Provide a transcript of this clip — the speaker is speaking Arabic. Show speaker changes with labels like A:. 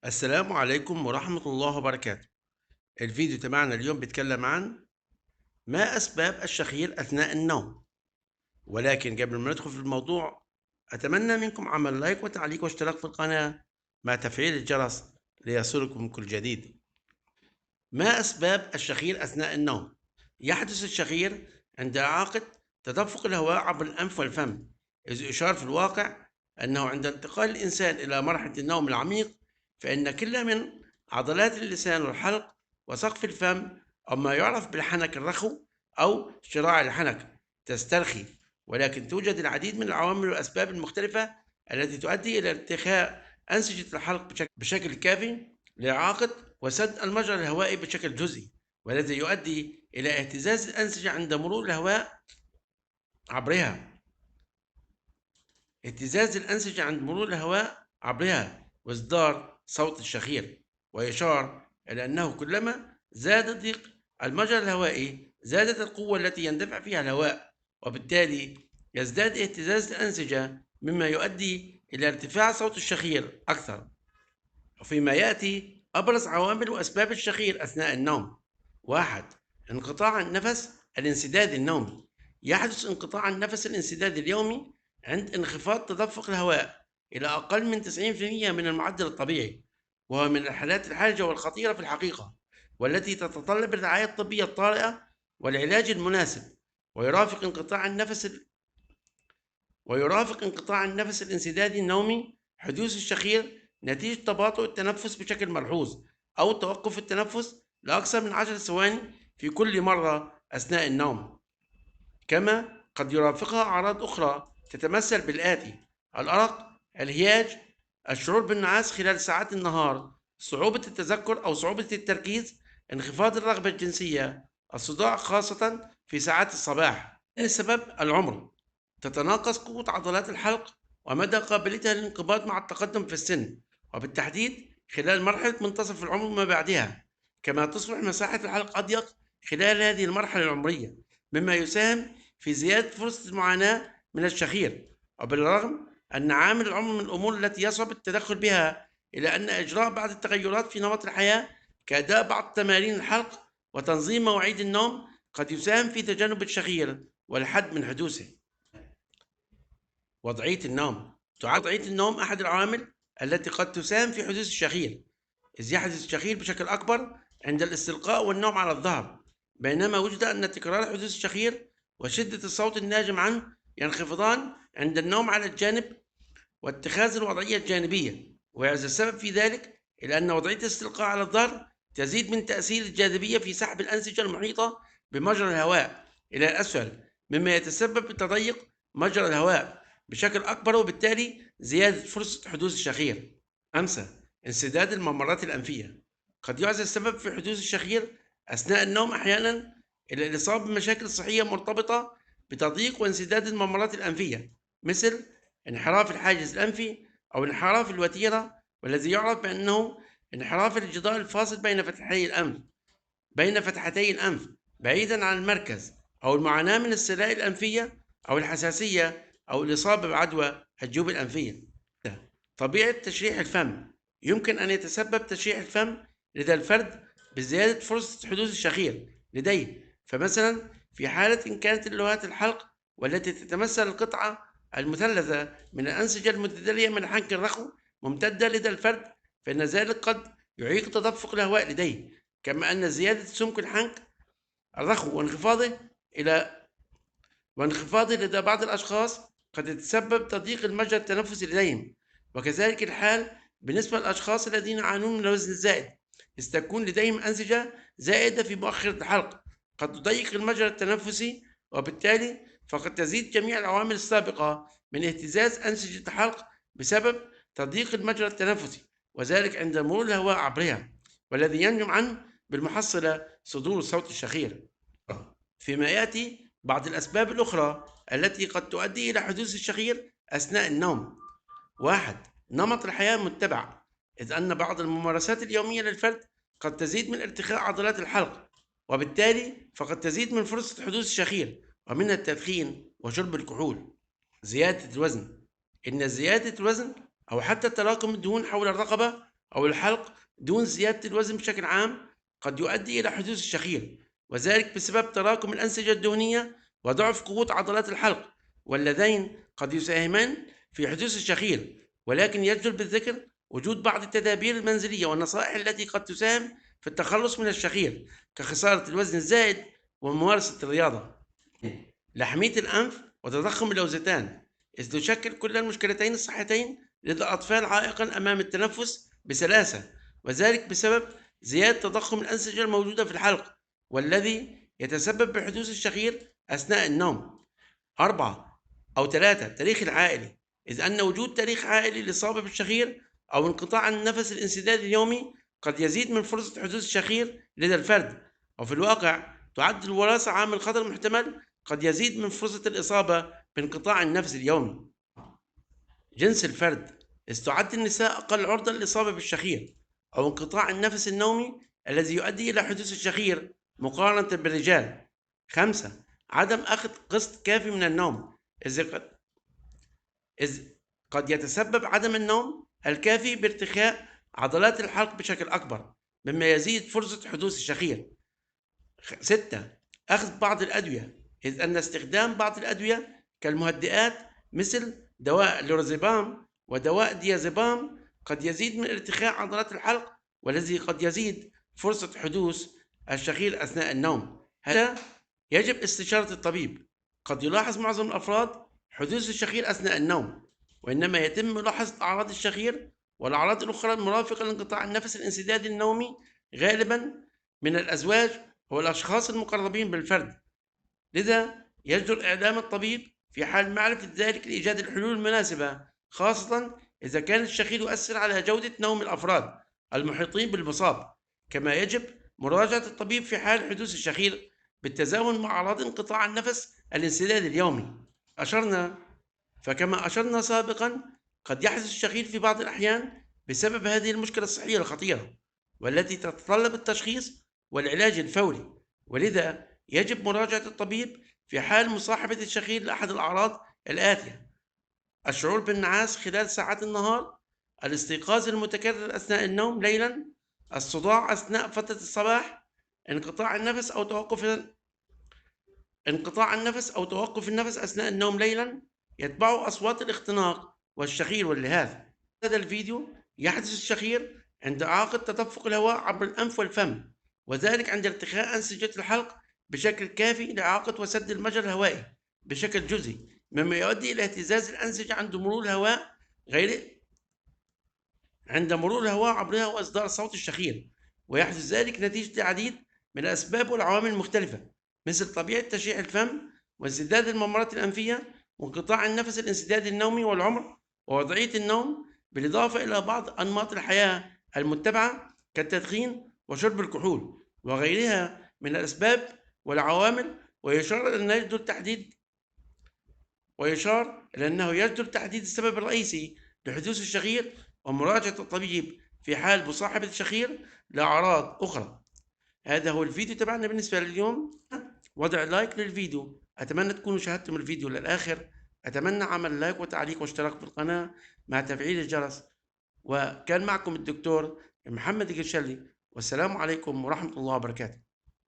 A: السلام عليكم ورحمة الله وبركاته. الفيديو تبعنا اليوم بيتكلم عن ما أسباب الشخير أثناء النوم. ولكن قبل ما ندخل في الموضوع، أتمنى منكم عمل لايك وتعليق واشتراك في القناة مع تفعيل الجرس ليصلكم كل جديد. ما أسباب الشخير أثناء النوم؟ يحدث الشخير عند إعاقة تدفق الهواء عبر الأنف والفم، إذ يشار في الواقع أنه عند انتقال الإنسان إلى مرحلة النوم العميق، فإن كل من عضلات اللسان والحلق وسقف الفم، أو ما يعرف بالحنك الرخو أو شراع الحنك، تسترخي. ولكن توجد العديد من العوامل والأسباب المختلفة التي تؤدي إلى ارتخاء أنسجة الحلق بشكل كافي لإعاقة وسد المجرى الهوائي بشكل جزئي، والذي يؤدي إلى اهتزاز الأنسجة عند مرور الهواء عبرها. اهتزاز الأنسجة عند مرور الهواء عبرها وإصدار صوت الشخير. ويشار إلى أنه كلما زاد ضيق المجرى الهوائي زادت القوة التي يندفع فيها الهواء، وبالتالي يزداد اهتزاز الأنسجة، مما يؤدي إلى ارتفاع صوت الشخير أكثر. وفيما يأتي أبرز عوامل وأسباب الشخير أثناء النوم: 1. انقطاع النفس الانسدادي النومي. يحدث انقطاع النفس الانسدادي اليومي عند انخفاض تدفق الهواء إلى أقل من 90% من المعدل الطبيعي، وهو من الحالات الحرجة والخطيرة في الحقيقة، والتي تتطلب الرعاية الطبية الطارئة والعلاج المناسب. ويرافق انقطاع النفس ويرافق انقطاع النفس الانسدادي النومي حدوث الشخير نتيجة تباطؤ التنفس بشكل ملحوظ، أو توقف التنفس لأكثر من 10 ثواني في كل مرة أثناء النوم. كما قد يرافقها أعراض أخرى تتمثل بالآتي: الأرق، الهياج، الشعور بالنعاس خلال ساعات النهار، صعوبة التذكر أو صعوبة التركيز، انخفاض الرغبة الجنسية، الصداع خاصة في ساعات الصباح. السبب العمر: تتناقص قوة عضلات الحلق ومدى قابليتها للانقباض مع التقدم في السن، وبالتحديد خلال مرحلة منتصف العمر وما بعدها. كما تصبح مساحة الحلق أضيق خلال هذه المرحلة العمرية، مما يساهم في زيادة فرصة المعاناة من الشخير. وبالرغم أن عامل العمر من الأمور التي يصعب التدخل بها، إلا أن إجراء بعض التغيرات في نمط الحياة كأداء بعض تمارين الحلق وتنظيم مواعيد النوم قد يساهم في تجنب الشخير والحد من حدوثه. وضعية النوم: تعد وضعية النوم أحد العوامل التي قد تساهم في حدوث الشخير، إذ يحدث الشخير بشكل أكبر عند الاستلقاء والنوم على الظهر، بينما وجد أن تكرار حدوث الشخير وشدة الصوت الناجم عنه ينخفضان عند النوم على الجانب واتخاذ الوضعية الجانبية. ويعزى السبب في ذلك إلى أن وضعية الاستلقاء على الظهر تزيد من تأثير الجاذبية في سحب الأنسجة المحيطة بمجرى الهواء إلى الأسفل، مما يتسبب بتضيق مجرى الهواء بشكل أكبر، وبالتالي زيادة فرصة حدوث الشخير. 5. انسداد الممرات الأنفية: قد يعزى السبب في حدوث الشخير أثناء النوم أحيانا إلى الإصابة بمشاكل صحية مرتبطة بتضييق وانسداد الممرات الأنفية، مثل انحراف الحاجز الأنفي أو انحراف الوتيرة، والذي يعرف بأنه انحراف الجدار الفاصل بين فتحتي الأنف بعيدا عن المركز، أو المعاناة من السلائل الأنفية أو الحساسية أو الإصابة بعدوى الجيوب الأنفية. طبيعة تشريح الفم: يمكن أن يتسبب تشريح الفم لدى الفرد بزيادة فرصة حدوث الشخير لديه. فمثلا في حالة إن كانت اللوهات الحلق والتي تتمثل القطعة المثلثة من الأنسجة المتدلية من الحنك الرخو ممتدة لدى الفرد، فإن ذلك قد يعيق تدفق الهواء لديه. كما أن زيادة سمك الحنك الرخو وانخفاضه لدى بعض الأشخاص قد يتسبب تضييق المجرى التنفسي لديهم. وكذلك الحال بالنسبة للأشخاص الذين يعانون من الوزن الزائد، إذ تكون لديهم أنسجة زائدة في مؤخرة الحلق قد تضيق المجرى التنفسي، وبالتالي فقد تزيد جميع العوامل السابقة من اهتزاز أنسجة الحلق بسبب تضييق المجرى التنفسي، وذلك عند مرور الهواء عبرها، والذي ينجم عنه بالمحصلة صدور صوت الشخير. فيما يأتي بعض الأسباب الأخرى التي قد تؤدي إلى حدوث الشخير أثناء النوم: 1. نمط الحياة المتبع، إذ أن بعض الممارسات اليومية للفرد قد تزيد من ارتخاء عضلات الحلق، وبالتالي فقد تزيد من فرصة حدوث الشخير، ومنها التدخين وشرب الكحول. زيادة الوزن: إن زيادة الوزن أو حتى تراكم الدهون حول الرقبة أو الحلق دون زيادة الوزن بشكل عام قد يؤدي إلى حدوث الشخير، وذلك بسبب تراكم الأنسجة الدهنية وضعف قوة عضلات الحلق، واللذين قد يساهمان في حدوث الشخير. ولكن يجدر بالذكر وجود بعض التدابير المنزلية والنصائح التي قد تساهم في التخلص من الشخير، كخسارة الوزن الزائد وممارسة الرياضة. لحمية الأنف وتضخم الأوزتان، إذ تشكل كل المشكلتين الصحيتين لدى الأطفال عائقا أمام التنفس بسلاسة، وذلك بسبب زيادة تضخم الأنسجة الموجودة في الحلق، والذي يتسبب بحدوث الشخير أثناء النوم. 4 أو 3 تاريخ العائلي، إذ أن وجود تاريخ عائلي للإصابة بالشخير أو انقطاع النفس الانسدادي اليومي قد يزيد من فرصة حدوث الشخير لدى الفرد. وفي الواقع تعد الوراثة عامل خطر محتمل قد يزيد من فرصة الإصابة بانقطاع النفس اليومي. جنس الفرد، إذ تعد النساء أقل عرضة للإصابة بالشخير أو انقطاع النفس النومي الذي يؤدي إلى حدوث الشخير مقارنة بالرجال. 5 عدم أخذ قسط كافي من النوم، إذ قد يتسبب عدم النوم الكافي بارتخاء عضلات الحلق بشكل أكبر، مما يزيد فرصة حدوث الشخير. 6 أخذ بعض الأدوية، إذ أن استخدام بعض الأدوية كالمهدئات مثل دواء لورازيبام ودواء ديازيبام قد يزيد من ارتخاء عضلات الحلق، والذي قد يزيد فرصة حدوث الشخير أثناء النوم. هذا يجب استشارة الطبيب. قد يلاحظ معظم الأفراد حدوث الشخير أثناء النوم، وإنما يتم ملاحظة أعراض الشخير والأعراض الأخرى المرافقة لانقطاع النفس الانسدادي النومي غالبا من الأزواج والأشخاص المقربين بالفرد، لذا يجدر إعلام الطبيب في حال معرفة ذلك لإيجاد الحلول المناسبة، خاصة إذا كان الشخير يؤثر على جودة نوم الأفراد المحيطين بالمصاب. كما يجب مراجعة الطبيب في حال حدوث الشخير بالتزامن مع أعراض انقطاع النفس الانسدادي اليومي. فكما أشرنا سابقا، قد يحدث الشخير في بعض الأحيان بسبب هذه المشكلة الصحية الخطيرة، والتي تتطلب التشخيص والعلاج الفوري، ولذا يجب مراجعة الطبيب في حال مصاحبة الشخير لأحد الأعراض الآتية: الشعور بالنعاس خلال ساعات النهار، الاستيقاظ المتكرر أثناء النوم ليلا، الصداع أثناء فترة الصباح، انقطاع النفس أو توقف النفس أثناء النوم ليلا، يتبعه أصوات الاختناق والشخير واللهاث. هذا الفيديو يحدث الشخير عند إعاقة تدفق الهواء عبر الأنف والفم، وذلك عند ارتخاء أنسجة الحلق بشكل كافي لإعاقة وسد المجرى الهوائي بشكل جزئي، مما يؤدي إلى اهتزاز الأنسجة عند مرور الهواء عبرها وإصدار صوت الشخير. ويحدث ذلك نتيجة العديد من الأسباب والعوامل المختلفة، مثل طبيعة تشريح الفم وانسداد الممرات الأنفية وانقطاع النفس الانسدادي النومي والعمر ووضعية النوم، بالإضافة إلى بعض أنماط الحياة المتبعة كالتدخين وشرب الكحول وغيرها من الأسباب والعوامل. ويشار إلى أنه يجدر تحديد السبب الرئيسي لحدوث الشخير ومراجعة الطبيب في حال مصاحبة الشخير لأعراض أخرى. هذا هو الفيديو تبعنا بالنسبة لليوم. وضع لايك للفيديو، أتمنى تكونوا شاهدتم الفيديو للآخر. أتمنى عمل لايك وتعليق واشتراك في القناة مع تفعيل الجرس. وكان معكم الدكتور محمد القرشلي، والسلام عليكم ورحمة الله وبركاته.